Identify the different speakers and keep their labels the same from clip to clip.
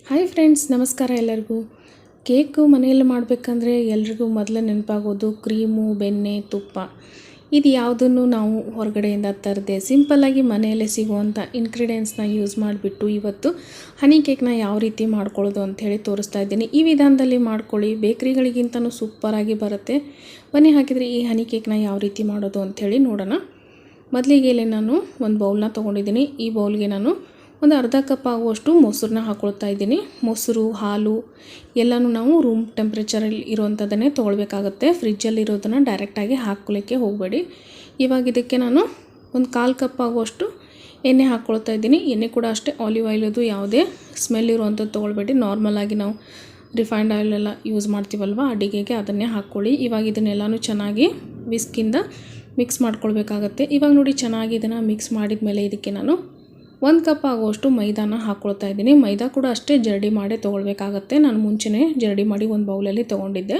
Speaker 1: Hi friends, ನಮಸ್ಕಾರ ಎಲ್ಲರಿಗೂ. Cake ಮನೆಯಲ್ಲಿ ಮಾಡಬೇಕಂದ್ರೆ ಎಲ್ರಿಗೂ ಮೊದಲು ನೆನಪಾಗೋದು ಕ್ರೀಮು, ಬೆಣ್ಣೆ, ತುಪ್ಪ. ಇದು ಯಾವುದನ್ನು ನಾವು ಹೊರಗಡೆಯಿಂದ ತರದೆ ಸಿಂಪಲ್ಲಾಗಿ ಮನೆಯಲ್ಲೇ ಸಿಗುವಂಥ ಇಂಗ್ರೀಡಿಯೆಂಟ್ಸ್ನ ಯೂಸ್ ಮಾಡಿಬಿಟ್ಟು ಇವತ್ತು ಹನಿ ಕೇಕ್ನ ಯಾವ ರೀತಿ ಮಾಡ್ಕೊಳ್ಳೋದು ಅಂಥೇಳಿ ತೋರಿಸ್ತಾ ಇದ್ದೀನಿ. ಈ ವಿಧಾನದಲ್ಲಿ ಮಾಡ್ಕೊಳ್ಳಿ, ಬೇಕ್ರಿಗಳಿಗಿಂತನೂ ಸೂಪರಾಗಿ ಬರುತ್ತೆ. ಬನ್ನಿ ಹಾಕಿದರೆ ಈ ಹನಿ ಕೇಕ್ನ ಯಾವ ರೀತಿ ಮಾಡೋದು ಅಂಥೇಳಿ ನೋಡೋಣ. ಮೊದಲಿಗೆ ಇಲ್ಲಿ ನಾನು ಒಂದು ಬೌಲ್ನ ತೊಗೊಂಡಿದ್ದೀನಿ. ಈ ಬೌಲ್ಗೆ ನಾನು ಒಂದು ಅರ್ಧ ಕಪ್ ಆಗುವಷ್ಟು ಮೊಸರನ್ನ ಹಾಕ್ಕೊಳ್ತಾ ಇದ್ದೀನಿ. ಮೊಸರು, ಹಾಲು ಎಲ್ಲನೂ ನಾವು ರೂಮ್ ಟೆಂಪ್ರೇಚರಲ್ಲಿ ಇರುವಂಥದ್ದನ್ನೇ ತೊಗೊಳ್ಬೇಕಾಗತ್ತೆ. ಫ್ರಿಜ್ಜಲ್ಲಿ ಇರೋದನ್ನು ಡೈರೆಕ್ಟಾಗಿ ಹಾಕ್ಕೊಳ್ಳಿಕ್ಕೆ ಹೋಗಬೇಡಿ. ಇವಾಗ ಇದಕ್ಕೆ ನಾನು ಒಂದು 1/4 ಕಪ್ ಆಗುವಷ್ಟು ಎಣ್ಣೆ ಹಾಕ್ಕೊಳ್ತಾ ಇದ್ದೀನಿ. ಎಣ್ಣೆ ಕೂಡ ಅಷ್ಟೇ ಆಲಿವ್ ಆಯಿಲದು ಯಾವುದೇ ಸ್ಮೆಲ್ ಇರುವಂಥದ್ದು ತೊಗೊಳ್ಬೇಡಿ. ನಾರ್ಮಲಾಗಿ ನಾವು ರಿಫೈನ್ಡ್ ಆಯಿಲೆಲ್ಲ ಯೂಸ್ ಮಾಡ್ತೀವಲ್ವ ಅಡುಗೆಗೆ, ಅದನ್ನೇ ಹಾಕ್ಕೊಳ್ಳಿ. ಇವಾಗ ಇದನ್ನೆಲ್ಲನೂ ಚೆನ್ನಾಗಿ ವಿಸ್ಕಿಂದ ಮಿಕ್ಸ್ ಮಾಡ್ಕೊಳ್ಬೇಕಾಗತ್ತೆ. ಇವಾಗ ನೋಡಿ, ಚೆನ್ನಾಗಿ ಇದನ್ನು ಮಿಕ್ಸ್ ಮಾಡಿದ ಮೇಲೆ ಇದಕ್ಕೆ ನಾನು 1 ಕಪ್ ಆಗುವಷ್ಟು ಮೈದಾನ ಹಾಕ್ಕೊಳ್ತಾ ಇದ್ದೀನಿ. ಮೈದಾ ಕೂಡ ಅಷ್ಟೇ ಜರಡಿ ಮಾಡಿ ತೊಗೊಳ್ಬೇಕಾಗತ್ತೆ. ನಾನು ಮುಂಚೆನೇ ಜರಡಿ ಮಾಡಿ ಒಂದು ಬೌಲಲ್ಲಿ ತೊಗೊಂಡಿದ್ದೆ.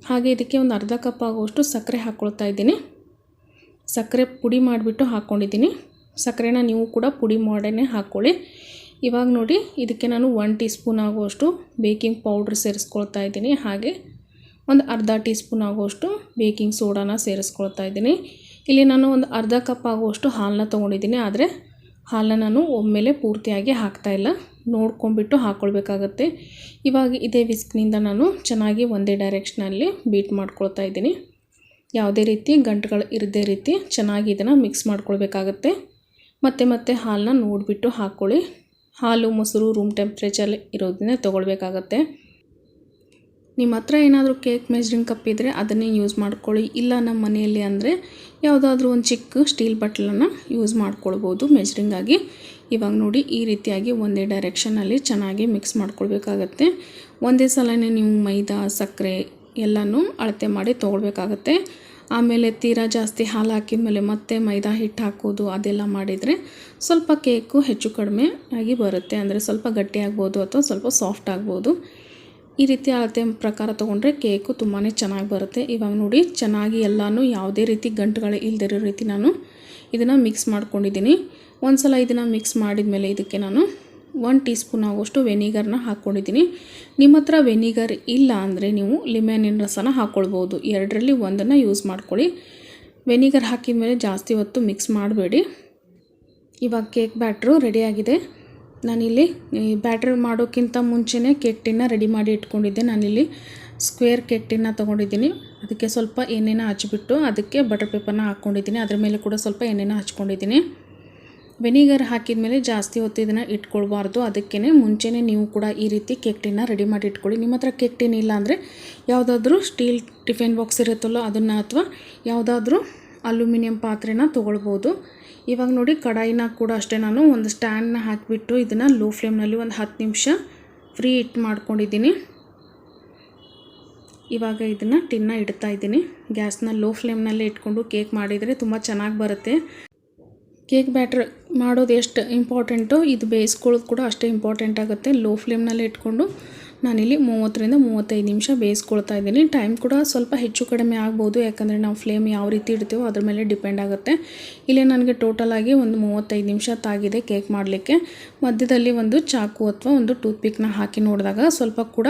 Speaker 1: ಹಾಗೆ ಇದಕ್ಕೆ ಒಂದು ಅರ್ಧ ಕಪ್ ಆಗುವಷ್ಟು ಸಕ್ಕರೆ ಹಾಕ್ಕೊಳ್ತಾ ಇದ್ದೀನಿ. ಸಕ್ಕರೆ ಪುಡಿ ಮಾಡಿಬಿಟ್ಟು ಹಾಕ್ಕೊಂಡಿದ್ದೀನಿ. ಸಕ್ಕರೆನ ನೀವು ಕೂಡ ಪುಡಿ ಮಾಡೇ ಹಾಕ್ಕೊಳ್ಳಿ. ಇವಾಗ ನೋಡಿ, ಇದಕ್ಕೆ ನಾನು 1 ಟೀ ಸ್ಪೂನ್ ಆಗುವಷ್ಟು ಬೇಕಿಂಗ್ ಪೌಡ್ರ್ ಸೇರಿಸ್ಕೊಳ್ತಾ ಇದ್ದೀನಿ. ಹಾಗೆ ಒಂದು ಅರ್ಧ ಟೀ ಸ್ಪೂನ್ ಆಗುವಷ್ಟು ಬೇಕಿಂಗ್ ಸೋಡಾನ ಸೇರಿಸ್ಕೊಳ್ತಾ ಇದ್ದೀನಿ. ಇಲ್ಲಿ ನಾನು ಒಂದು ಅರ್ಧ ಕಪ್ ಆಗುವಷ್ಟು ಹಾಲನ್ನ ತೊಗೊಂಡಿದ್ದೀನಿ. ಆದರೆ ಹಾಲನ್ನ ನಾನು ಒಮ್ಮೆಲೆ ಪೂರ್ತಿಯಾಗಿ ಹಾಕ್ತಾಯಿಲ್ಲ, ನೋಡ್ಕೊಂಬಿಟ್ಟು ಹಾಕ್ಕೊಳ್ಬೇಕಾಗತ್ತೆ. ಇವಾಗ ಇದೇ ವಿಸ್ಕ್ನಿಂದ ನಾನು ಚೆನ್ನಾಗಿ ಒಂದೇ ಡೈರೆಕ್ಷನಲ್ಲಿ ಬೀಟ್ ಮಾಡ್ಕೊಳ್ತಾ ಇದ್ದೀನಿ. ಯಾವುದೇ ರೀತಿ ಗಂಟುಗಳು ಇರದೇ ರೀತಿ ಚೆನ್ನಾಗಿ ಇದನ್ನು ಮಿಕ್ಸ್ ಮಾಡ್ಕೊಳ್ಬೇಕಾಗತ್ತೆ. ಮತ್ತೆ ಹಾಲನ್ನ ನೋಡಿಬಿಟ್ಟು ಹಾಕ್ಕೊಳ್ಳಿ. ಹಾಲು, ಮೊಸರು ರೂಮ್ ಟೆಂಪ್ರೇಚರ್ ಇರೋದನ್ನೇ ತೊಗೊಳ್ಬೇಕಾಗತ್ತೆ. ನಿಮ್ಮ ಹತ್ರ ಏನಾದರೂ ಕೇಕ್ ಮೆಜರಿಂಗ್ ಕಪ್ ಇದ್ದರೆ ಅದನ್ನೇ ಯೂಸ್ ಮಾಡ್ಕೊಳ್ಳಿ. ಇಲ್ಲ ನಮ್ಮ ಮನೆಯಲ್ಲಿ ಅಂದರೆ ಯಾವುದಾದ್ರೂ ಒಂದು ಚಿಕ್ಕ ಸ್ಟೀಲ್ ಬಟ್ಲನ್ನು ಯೂಸ್ ಮಾಡ್ಕೊಳ್ಬೋದು ಮೆಜರಿಂಗಾಗಿ. ಇವಾಗ ನೋಡಿ, ಈ ರೀತಿಯಾಗಿ ಒಂದೇ ಡೈರೆಕ್ಷನಲ್ಲಿ ಚೆನ್ನಾಗಿ ಮಿಕ್ಸ್ ಮಾಡ್ಕೊಳ್ಬೇಕಾಗತ್ತೆ. ಒಂದೇ ಸಲನೇ ನೀವು ಮೈದಾ, ಸಕ್ಕರೆ ಎಲ್ಲನೂ ಅಳತೆ ಮಾಡಿ ತೊಗೊಳ್ಬೇಕಾಗತ್ತೆ. ಆಮೇಲೆ ತೀರಾ ಜಾಸ್ತಿ ಹಾಲು ಹಾಕಿದ ಮೇಲೆ ಮತ್ತೆ ಮೈದಾ ಹಿಟ್ಟು ಹಾಕೋದು ಅದೆಲ್ಲ ಮಾಡಿದರೆ ಸ್ವಲ್ಪ ಕೇಕು ಹೆಚ್ಚು ಕಡಿಮೆ ಆಗಿ ಬರುತ್ತೆ. ಅಂದರೆ ಸ್ವಲ್ಪ ಗಟ್ಟಿ ಆಗ್ಬೋದು ಅಥವಾ ಸ್ವಲ್ಪ ಸಾಫ್ಟ್ ಆಗ್ಬೋದು. ಈ ರೀತಿ ಅಳತೆ ಪ್ರಕಾರ ತೊಗೊಂಡ್ರೆ ಕೇಕು ತುಂಬಾ ಚೆನ್ನಾಗಿ ಬರುತ್ತೆ. ಇವಾಗ ನೋಡಿ, ಚೆನ್ನಾಗಿ ಎಲ್ಲನೂ ಯಾವುದೇ ರೀತಿ ಗಂಟುಗಳು ಇಲ್ಲದಿರೋ ರೀತಿ ನಾನು ಇದನ್ನು ಮಿಕ್ಸ್ ಮಾಡ್ಕೊಂಡಿದ್ದೀನಿ. ಒಂದು ಸಲ ಇದನ್ನು ಮಿಕ್ಸ್ ಮಾಡಿದ ಮೇಲೆ ಇದಕ್ಕೆ ನಾನು 1 ಟೀ ಸ್ಪೂನ್ ಆಗುವಷ್ಟು ವೆನಿಗರ್ನ ಹಾಕ್ಕೊಂಡಿದ್ದೀನಿ. ನಿಮ್ಮ ಹತ್ರ ವೆನಿಗರ್ ಇಲ್ಲ ಅಂದರೆ ನೀವು ಲೆಮನಿನ ರಸನ ಹಾಕ್ಕೊಳ್ಬೋದು. ಎರಡರಲ್ಲಿ ಒಂದನ್ನು ಯೂಸ್ ಮಾಡ್ಕೊಳ್ಳಿ. ವೆನಿಗರ್ ಹಾಕಿದ ಮೇಲೆ ಜಾಸ್ತಿ ಹೊತ್ತು ಮಿಕ್ಸ್ ಮಾಡಬೇಡಿ. ಇವಾಗ ಕೇಕ್ ಬ್ಯಾಟ್ರು ರೆಡಿಯಾಗಿದೆ. ನಾನಿಲ್ಲಿ ಬ್ಯಾಟ್ರ್ ಮಾಡೋಕ್ಕಿಂತ ಮುಂಚೆನೇ ಕೇಕ್ ಟಿನ್ನ ರೆಡಿ ಮಾಡಿ ಇಟ್ಕೊಂಡಿದ್ದೆ. ನಾನಿಲ್ಲಿ ಸ್ಕ್ವೇರ್ ಕೇಕ್ ಟಿನ್ನ ತೊಗೊಂಡಿದ್ದೀನಿ. ಅದಕ್ಕೆ ಸ್ವಲ್ಪ ಎಣ್ಣೆನ ಹಚ್ಚಿಬಿಟ್ಟು ಅದಕ್ಕೆ ಬಟರ್ ಪೇಪರ್ನ ಹಾಕ್ಕೊಂಡಿದ್ದೀನಿ. ಅದ್ರ ಮೇಲೆ ಕೂಡ ಸ್ವಲ್ಪ ಎಣ್ಣೆನ ಹಚ್ಕೊಂಡಿದ್ದೀನಿ. ವೆನಿಗರ್ ಹಾಕಿದ ಮೇಲೆ ಜಾಸ್ತಿ ಹೊತ್ತು ಇದನ್ನು ಇಟ್ಕೊಳ್ಬಾರ್ದು. ಅದಕ್ಕೇ ಮುಂಚೆನೇ ನೀವು ಕೂಡ ಈ ರೀತಿ ಕೇಕ್ ಟಿನ್ನ ರೆಡಿ ಮಾಡಿ ಇಟ್ಕೊಳ್ಳಿ. ನಿಮ್ಮ ಹತ್ರ ಕೇಕ್ ಟಿನ್ ಇಲ್ಲ ಅಂದರೆ ಯಾವುದಾದ್ರೂ ಸ್ಟೀಲ್ ಟಿಫಿನ್ ಬಾಕ್ಸ್ ಇರುತ್ತಲ್ಲೋ ಅದನ್ನು, ಅಥವಾ ಯಾವುದಾದ್ರೂ ಅಲ್ಯೂಮಿನಿಯಂ ಪಾತ್ರೆನ ತೊಗೊಳ್ಬೋದು. ಇವಾಗ ನೋಡಿ, ಕಡಾಯಿನ ಕೂಡ ಅಷ್ಟೇ ನಾನು ಒಂದು ಸ್ಟ್ಯಾಂಡ್ನ ಹಾಕಿಬಿಟ್ಟು ಇದನ್ನು ಲೋ ಫ್ಲೇಮ್ನಲ್ಲಿ ಒಂದು 10 ನಿಮಿಷ ಫ್ರೀ ಹಿಟ್ ಮಾಡ್ಕೊಂಡಿದ್ದೀನಿ. ಇವಾಗ ಇದನ್ನು ಟಿನ್ನ ಇಡ್ತಾ ಇದ್ದೀನಿ. ಗ್ಯಾಸ್ನ ಲೋ ಫ್ಲೇಮ್ನಲ್ಲೇ ಇಟ್ಕೊಂಡು ಕೇಕ್ ಮಾಡಿದರೆ ತುಂಬ ಚೆನ್ನಾಗಿ ಬರುತ್ತೆ. ಕೇಕ್ ಬ್ಯಾಟ್ರ್ ಮಾಡೋದು ಎಷ್ಟು ಇಂಪಾರ್ಟೆಂಟೋ ಇದು ಬೇಯಿಸ್ಕೊಳ್ಳೋದು ಕೂಡ ಅಷ್ಟೇ ಇಂಪಾರ್ಟೆಂಟ್ ಆಗುತ್ತೆ. ಲೋ ಫ್ಲೇಮ್ನಲ್ಲೇ ಇಟ್ಕೊಂಡು ನಾನಿಲ್ಲಿ 30ರಿಂದ 35 ನಿಮಿಷ ಬೇಯಿಸ್ಕೊಳ್ತಾ ಇದ್ದೀನಿ. ಟೈಮ್ ಕೂಡ ಸ್ವಲ್ಪ ಹೆಚ್ಚು ಕಡಿಮೆ ಆಗ್ಬೋದು, ಯಾಕಂದರೆ ನಾವು ಫ್ಲೇಮ್ ಯಾವ ರೀತಿ ಇಡ್ತೀವೋ ಅದ್ರ ಮೇಲೆ ಡಿಪೆಂಡ್ ಆಗುತ್ತೆ. ಇಲ್ಲಿ ನನಗೆ ಟೋಟಲಾಗಿ ಒಂದು 35 ನಿಮಿಷ ತಾಗಿದೆ ಕೇಕ್ ಮಾಡಲಿಕ್ಕೆ. ಮಧ್ಯದಲ್ಲಿ ಒಂದು ಚಾಕು ಅಥವಾ ಒಂದು ಟೂತ್ಪಿಕ್ನ ಹಾಕಿ ನೋಡಿದಾಗ ಸ್ವಲ್ಪ ಕೂಡ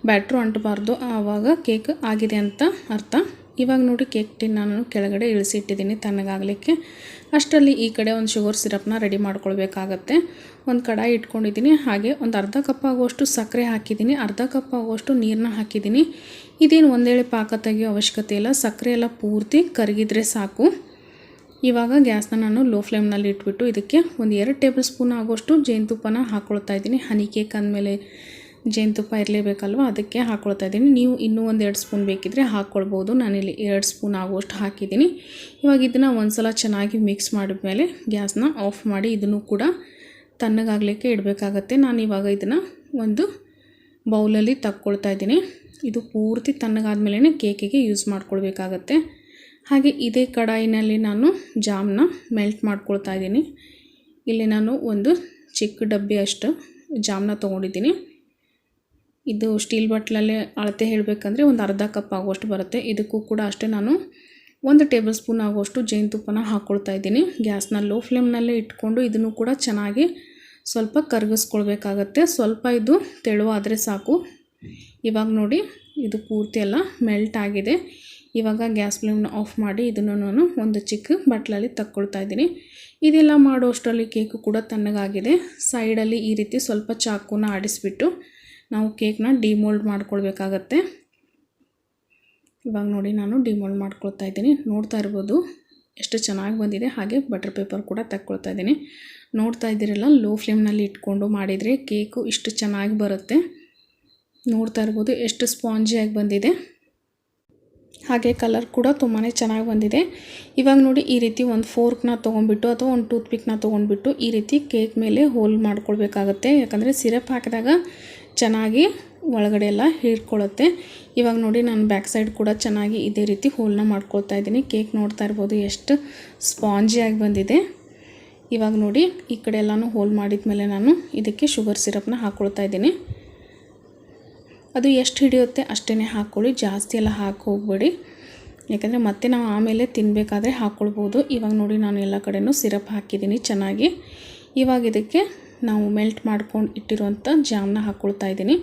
Speaker 1: ಬ್ಯಾಟ್ರು ಅಂಟಬಾರ್ದು, ಆವಾಗ ಕೇಕ್ ಆಗಿದೆ ಅಂತ ಅರ್ಥ. ಇವಾಗ ನೋಡಿ, ಕೇಕ್ ಟಿನ್ ನಾನು ಕೆಳಗಡೆ ಇಳಿಸಿಟ್ಟಿದ್ದೀನಿ ತಣ್ಣಗಾಗಲಿಕ್ಕೆ. ಅಷ್ಟರಲ್ಲಿ ಈ ಕಡೆ ಒಂದು ಶುಗರ್ ಸಿರಪ್ನ ರೆಡಿ ಮಾಡ್ಕೊಳ್ಬೇಕಾಗತ್ತೆ. ಒಂದು ಕಡಾಯಿ ಇಟ್ಕೊಂಡಿದ್ದೀನಿ. ಹಾಗೆ ಒಂದು ಅರ್ಧ ಕಪ್ ಆಗುವಷ್ಟು ಸಕ್ಕರೆ ಹಾಕಿದ್ದೀನಿ. ಅರ್ಧ ಕಪ್ ಆಗುವಷ್ಟು ನೀರನ್ನ ಹಾಕಿದ್ದೀನಿ. ಇದೇನು ಒಂದೇಳೆ ಪಾಕ ತೆಗೆಯೋ ಅವಶ್ಯಕತೆ ಇಲ್ಲ. ಸಕ್ಕರೆ ಎಲ್ಲ ಪೂರ್ತಿ ಕರಗಿದ್ರೆ ಸಾಕು. ಇವಾಗ ಗ್ಯಾಸ್ನ ನಾನು ಲೋ ಫ್ಲೇಮ್ನಲ್ಲಿ ಇಟ್ಬಿಟ್ಟು ಇದಕ್ಕೆ ಒಂದು 2 ಟೇಬಲ್ ಸ್ಪೂನ್ ಆಗುವಷ್ಟು ಜೇನುತುಪ್ಪನ ಹಾಕ್ಕೊಳ್ತಾ ಇದ್ದೀನಿ. ಹನಿ ಕೇಕ್ ಅಂದಮೇಲೆ ಜೇನುತುಪ್ಪ ಇರಲೇಬೇಕಲ್ವ, ಅದಕ್ಕೆ ಹಾಕ್ಕೊಳ್ತಾ ಇದ್ದೀನಿ. ನೀವು ಇನ್ನೂ ಒಂದು 2 ಸ್ಪೂನ್ ಬೇಕಿದ್ದರೆ ಹಾಕ್ಕೊಳ್ಬೋದು. ನಾನಿಲ್ಲಿ 2 ಸ್ಪೂನ್ ಆಗುವಷ್ಟು ಹಾಕಿದ್ದೀನಿ. ಇವಾಗ ಇದನ್ನು ಒಂದು ಸಲ ಚೆನ್ನಾಗಿ ಮಿಕ್ಸ್ ಮಾಡಿದ ಮೇಲೆ ಗ್ಯಾಸ್ನ ಆಫ್ ಮಾಡಿ ಇದನ್ನು ಕೂಡ ತಣ್ಣಗಾಗಲಿಕ್ಕೆ ಇಡಬೇಕಾಗತ್ತೆ. ನಾನು ಇವಾಗ ಇದನ್ನು ಒಂದು ಬೌಲಲ್ಲಿ ತಕ್ಕೊಳ್ತಾ ಇದ್ದೀನಿ. ಇದು ಪೂರ್ತಿ ತಣ್ಣಗಾದ್ಮೇಲೆ ಕೇಕಿಗೆ ಯೂಸ್ ಮಾಡ್ಕೊಳ್ಬೇಕಾಗತ್ತೆ. ಹಾಗೆ ಇದೇ ಕಡಾಯಿನಲ್ಲಿ ನಾನು ಜಾಮ್ನ ಮೆಲ್ಟ್ ಮಾಡ್ಕೊಳ್ತಾ ಇದ್ದೀನಿ. ಇಲ್ಲಿ ನಾನು ಒಂದು ಚಿಕ್ಕ ಡಬ್ಬಿ ಅಷ್ಟು ಜಾಮ್ನ ತೊಗೊಂಡಿದ್ದೀನಿ. ಇದು ಸ್ಟೀಲ್ ಬಟ್ಲಲ್ಲೇ ಅಳತೆ ಹೇಳಬೇಕಂದ್ರೆ ಒಂದು ಅರ್ಧ ಕಪ್ ಆಗುವಷ್ಟು ಬರುತ್ತೆ. ಇದಕ್ಕೂ ಕೂಡ ಅಷ್ಟೇ ನಾನು 1 ಟೇಬಲ್ ಸ್ಪೂನ್ ಆಗುವಷ್ಟು ಜೇನುತುಪ್ಪನ ಹಾಕ್ಕೊಳ್ತಾ ಇದ್ದೀನಿ. ಗ್ಯಾಸ್ನ ಲೋ ಫ್ಲೇಮ್ನಲ್ಲೇ ಇಟ್ಕೊಂಡು ಇದನ್ನು ಕೂಡ ಚೆನ್ನಾಗಿ ಸ್ವಲ್ಪ ಕರಗಿಸ್ಕೊಳ್ಬೇಕಾಗತ್ತೆ. ಸ್ವಲ್ಪ ಇದು ತೆಳುವಾದರೆ ಸಾಕು. ಇವಾಗ ನೋಡಿ ಇದು ಪೂರ್ತಿ ಎಲ್ಲ ಮೆಲ್ಟ್ ಆಗಿದೆ. ಇವಾಗ ಗ್ಯಾಸ್ ಫ್ಲೇಮ್ನ ಆಫ್ ಮಾಡಿ ಇದನ್ನು ನಾನು ಒಂದು ಚಿಕ್ಕ ಬಟ್ಲಲ್ಲಿ ತಕ್ಕೊಳ್ತಾ ಇದ್ದೀನಿ. ಇದೆಲ್ಲ ಮಾಡೋಷ್ಟರಲ್ಲಿ ಕೇಕು ಕೂಡ ತಣ್ಣಗಾಗಿದೆ. ಸೈಡಲ್ಲಿ ಈ ರೀತಿ ಸ್ವಲ್ಪ ಚಾಕುನ ಆಡಿಸ್ಬಿಟ್ಟು ನಾವು ಕೇಕ್ನ ಡಿಮೋಲ್ಡ್ ಮಾಡ್ಕೊಳ್ಬೇಕಾಗತ್ತೆ. ಇವಾಗ ನೋಡಿ ನಾನು ಡಿಮೋಲ್ಡ್ ಮಾಡ್ಕೊಳ್ತಾ ಇದ್ದೀನಿ. ನೋಡ್ತಾ ಇರ್ಬೋದು ಎಷ್ಟು ಚೆನ್ನಾಗಿ ಬಂದಿದೆ. ಹಾಗೆ ಬಟರ್ ಪೇಪರ್ ಕೂಡ ತಕ್ಕೊಳ್ತಾ ಇದ್ದೀನಿ. ನೋಡ್ತಾ ಇದ್ದೀರಲ್ಲ, ಲೋ ಫ್ಲೇಮ್ನಲ್ಲಿ ಇಟ್ಕೊಂಡು ಮಾಡಿದರೆ ಕೇಕು ಇಷ್ಟು ಚೆನ್ನಾಗಿ ಬರುತ್ತೆ. ನೋಡ್ತಾ ಇರ್ಬೋದು ಎಷ್ಟು ಸ್ಪಾಂಜಿಯಾಗಿ ಬಂದಿದೆ. ಹಾಗೆ ಕಲರ್ ಕೂಡ ತುಂಬಾ ಚೆನ್ನಾಗಿ ಬಂದಿದೆ. ಇವಾಗ ನೋಡಿ ಈ ರೀತಿ ಒಂದು ಫೋರ್ಕ್ನ ತೊಗೊಂಡ್ಬಿಟ್ಟು ಅಥವಾ ಒಂದು ಟೂತ್ಪಿಕ್ನ ತೊಗೊಂಡ್ಬಿಟ್ಟು ಈ ರೀತಿ ಕೇಕ್ ಮೇಲೆ ಹೋಲ್ ಮಾಡ್ಕೊಳ್ಬೇಕಾಗತ್ತೆ. ಯಾಕಂದರೆ ಸಿರಪ್ ಹಾಕಿದಾಗ ಚೆನ್ನಾಗಿ ಒಳಗಡೆ ಎಲ್ಲ ಹೀರ್ಕೊಳ್ಳುತ್ತೆ. ಇವಾಗ ನೋಡಿ ನಾನು ಬ್ಯಾಕ್ ಸೈಡ್ ಕೂಡ ಚೆನ್ನಾಗಿ ಇದೇ ರೀತಿ ಹೋಲ್ನ ಮಾಡ್ಕೊಳ್ತಾ ಇದ್ದೀನಿ. ಕೇಕ್ ನೋಡ್ತಾ ಇರ್ಬೋದು ಎಷ್ಟು ಸ್ಪಾಂಜಿಯಾಗಿ ಬಂದಿದೆ. ಇವಾಗ ನೋಡಿ ಈ ಕಡೆ ಎಲ್ಲನೂ ಹೋಲ್ ಮಾಡಿದ ಮೇಲೆ ನಾನು ಇದಕ್ಕೆ ಶುಗರ್ ಸಿರಪ್ನ ಹಾಕ್ಕೊಳ್ತಾ ಇದ್ದೀನಿ. ಅದು ಎಷ್ಟು ಹಿಡಿಯುತ್ತೆ ಅಷ್ಟೇ ಹಾಕ್ಕೊಳ್ಳಿ, ಜಾಸ್ತಿ ಎಲ್ಲ ಹಾಕಿ ಹೋಗಬೇಡಿ. ಯಾಕಂದರೆ ಮತ್ತೆ ನಾವು ಆಮೇಲೆ ತಿನ್ನಬೇಕಾದ್ರೆ ಹಾಕ್ಕೊಳ್ಬೋದು. ಇವಾಗ ನೋಡಿ ನಾನು ಎಲ್ಲ ಕಡೆಯೂ ಸಿರಪ್ ಹಾಕಿದ್ದೀನಿ ಚೆನ್ನಾಗಿ. ಇವಾಗ ಇದಕ್ಕೆ ನಾವು ಮೆಲ್ಟ್ ಮಾಡ್ಕೊಂಡು ಇಟ್ಟಿರುವಂಥ ಜಾಮ್ನ ಹಾಕ್ಕೊಳ್ತಾ ಇದ್ದೀನಿ.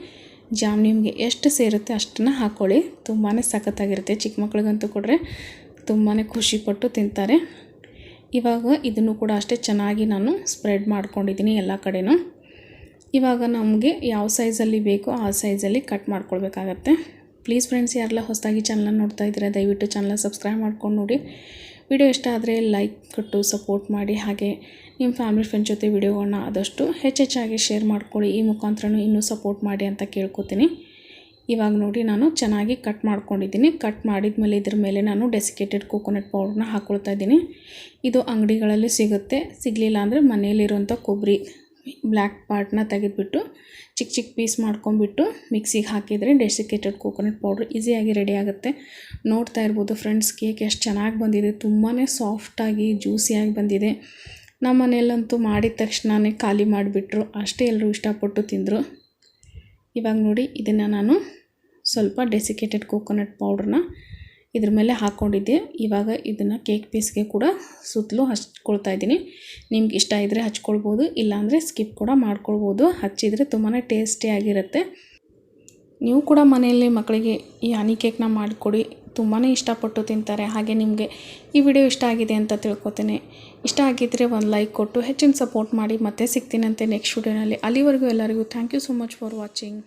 Speaker 1: ಜಾಮ್ ನಿಮಗೆ ಎಷ್ಟು ಸೇರುತ್ತೆ ಅಷ್ಟನ್ನು ಹಾಕ್ಕೊಳ್ಳಿ. ತುಂಬಾ ಸಖತ್ತಾಗಿರುತ್ತೆ. ಚಿಕ್ಕ ಮಕ್ಳಿಗಂತೂ ಕೊಟ್ಟರೆ ತುಂಬಾ ಖುಷಿಪಟ್ಟು ತಿಂತಾರೆ. ಇವಾಗ ಇದನ್ನು ಕೂಡ ಅಷ್ಟೇ ಚೆನ್ನಾಗಿ ನಾನು ಸ್ಪ್ರೆಡ್ ಮಾಡ್ಕೊಂಡಿದ್ದೀನಿ ಎಲ್ಲ ಕಡೆನೂ. ಇವಾಗ ನಮಗೆ ಯಾವ ಸೈಜಲ್ಲಿ ಬೇಕೋ ಆ ಸೈಜಲ್ಲಿ ಕಟ್ ಮಾಡ್ಕೊಳ್ಬೇಕಾಗತ್ತೆ. ಪ್ಲೀಸ್ ಫ್ರೆಂಡ್ಸ್, ಯಾರೆಲ್ಲ ಹೊಸದಾಗಿ ಚಾನಲ್ನ ನೋಡ್ತಾ ಇದ್ದೀರಾ ದಯವಿಟ್ಟು ಚಾನಲ್ನ ಸಬ್ಸ್ಕ್ರೈಬ್ ಮಾಡ್ಕೊಂಡು ನೋಡಿ. ವಿಡಿಯೋ ಇಷ್ಟ ಆದರೆ ಲೈಕ್ ಕೊಟ್ಟು ಸಪೋರ್ಟ್ ಮಾಡಿ. ಹಾಗೆ ನಿಮ್ಮ ಫ್ಯಾಮಿಲಿ ಫ್ರೆಂಡ್ಸ್ ಜೊತೆ ವಿಡಿಯೋಗಳನ್ನ ಆದಷ್ಟು ಹೆಚ್ಚೆಚ್ಚಾಗಿ ಶೇರ್ ಮಾಡ್ಕೊಳ್ಳಿ. ಈ ಮುಖಾಂತರನೂ ಇನ್ನೂ ಸಪೋರ್ಟ್ ಮಾಡಿ ಅಂತ ಕೇಳ್ಕೊತೀನಿ. ಇವಾಗ ನೋಡಿ ನಾನು ಚೆನ್ನಾಗಿ ಕಟ್ ಮಾಡ್ಕೊಂಡಿದ್ದೀನಿ. ಕಟ್ ಮಾಡಿದ ಮೇಲೆ ಇದ್ರ ಮೇಲೆ ನಾನು ಡೆಸಿಕೇಟೆಡ್ ಕೋಕೋನಟ್ ಪೌಡ್ರನ್ನ ಹಾಕ್ಕೊಳ್ತಾ ಇದ್ದೀನಿ. ಇದು ಅಂಗಡಿಗಳಲ್ಲಿ ಸಿಗುತ್ತೆ. ಸಿಗಲಿಲ್ಲ ಅಂದರೆ ಮನೆಯಲ್ಲಿರುವಂಥ ಕೊಬ್ಬರಿ ಬ್ಲ್ಯಾಕ್ ಪಾರ್ಟ್ನ ತೆಗೆದುಬಿಟ್ಟು ಚಿಕ್ಕ ಚಿಕ್ಕ ಪೀಸ್ ಮಾಡ್ಕೊಂಬಿಟ್ಟು ಮಿಕ್ಸಿಗೆ ಹಾಕಿದರೆ ಡೆಸಿಕೇಟೆಡ್ ಕೋಕೋನಟ್ ಪೌಡ್ರ್ ಈಸಿಯಾಗಿ ರೆಡಿ ಆಗುತ್ತೆ. ನೋಡ್ತಾ ಇರ್ಬೋದು ಫ್ರೆಂಡ್ಸ್, ಕೇಕ್ ಎಷ್ಟು ಚೆನ್ನಾಗಿ ಬಂದಿದೆ. ತುಂಬಾ ಸಾಫ್ಟಾಗಿ ಜ್ಯೂಸಿಯಾಗಿ ಬಂದಿದೆ. ನಮ್ಮ ಮನೆಯಲ್ಲಂತೂ ಮಾಡಿದ ತಕ್ಷಣವೇ ಖಾಲಿ ಮಾಡಿಬಿಟ್ರು, ಅಷ್ಟೇ ಎಲ್ಲರೂ ಇಷ್ಟಪಟ್ಟು ತಿಂದರು. ಇವಾಗ ನೋಡಿ ಇದನ್ನು ನಾನು ಸ್ವಲ್ಪ ಡೆಸಿಕೇಟೆಡ್ ಕೋಕೋನಟ್ ಪೌಡ್ರನ್ನ ಇದ್ರ ಮೇಲೆ ಹಾಕ್ಕೊಂಡಿದ್ದೆ. ಇವಾಗ ಇದನ್ನು ಕೇಕ್ ಪೀಸ್ಗೆ ಕೂಡ ಸುತ್ತಲೂ ಹಚ್ಕೊಳ್ತಾ ಇದ್ದೀನಿ. ನಿಮ್ಗೆ ಇಷ್ಟ ಇದ್ದರೆ ಹಚ್ಕೊಳ್ಬೋದು, ಇಲ್ಲಾಂದರೆ ಸ್ಕಿಪ್ ಕೂಡ ಮಾಡ್ಕೊಳ್ಬೋದು. ಹಚ್ಚಿದರೆ ತುಂಬಾ ಟೇಸ್ಟಿಯಾಗಿರುತ್ತೆ. ನೀವು ಕೂಡ ಮನೆಯಲ್ಲಿ ಮಕ್ಕಳಿಗೆ ಈ ಹನಿ ಕೇಕ್ನ ಮಾಡಿಕೊಡಿ, ತುಂಬಾ ಇಷ್ಟಪಟ್ಟು ತಿಂತಾರೆ. ಹಾಗೆ ನಿಮಗೆ ಈ ವಿಡಿಯೋ ಇಷ್ಟ ಆಗಿದೆ ಅಂತ ತಿಳ್ಕೊತೇನೆ. ಇಷ್ಟ ಆಗಿದ್ದರೆ ಒಂದು ಲೈಕ್ ಕೊಟ್ಟು ಹೆಚ್ಚಿನ ಸಪೋರ್ಟ್ ಮಾಡಿ. ಮತ್ತೆ ಸಿಗ್ತೀನಂತೆ ನೆಕ್ಸ್ಟ್ ವಿಡಿಯೋನಲ್ಲಿ. ಅಲ್ಲಿವರೆಗೂ ಎಲ್ಲರಿಗೂ thank you so much for watching.